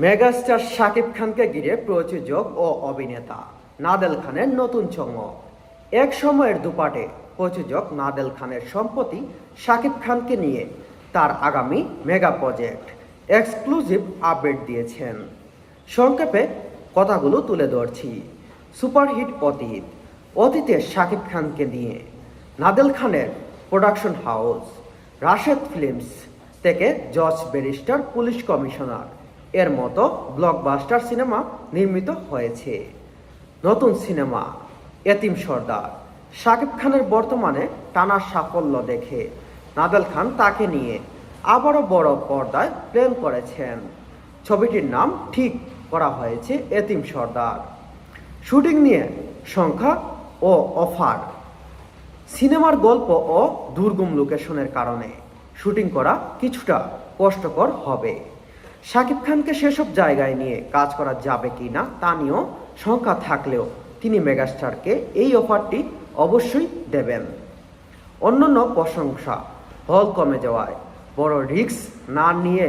Megastar Shakib খানকে ঘিরে প্রযোজক ও অভিনেতা নাদেল খানের নতুন চমক। এক সময়ের দুপাটে প্রযোজক নাদেল খানের সম্প্রতি শাকিব খানকে নিয়ে তার আগামী মেগা প্রজেক্ট এক্সক্লুসিভ আপডেট দিয়েছেন। সংক্ষেপে কথাগুলো তুলে ধরছি। সুপারহিট অতীতে শাকিব খানকে নিয়ে নাদেল খানের প্রোডাকশন হাউস রাশেদ ফিল্মস থেকে জজ ব্যারিস্টার পুলিশ কমিশনার এর মতো ব্লকবাস্টার সিনেমা নির্মিত হয়েছে। নতুন সিনেমা এতিম সর্দার। শাকিব খানের বর্তমানে টানা সাফল্য দেখে নাদেল খান তাকে নিয়ে আবারও বড় পর্দায় প্ল্যান করেছেন। ছবিটির নাম ঠিক করা হয়েছে এতিম সর্দার। শুটিং নিয়ে সংখ্যা ও অফার। সিনেমার গল্প ও দুর্গম লোকেশনের কারণে শুটিং করা কিছুটা কষ্টকর হবে। শাকিব খানকে সেসব জায়গায় নিয়ে কাজ করা যাবে কি না তা নিয়েও শঙ্কা থাকলেও তিনি মেগাস্টারকে এই অফারটি অবশ্যই দেবেন। অন্যান্য প্রশংসা হল কমে যাওয়ায় বড় রিস্ক না নিয়ে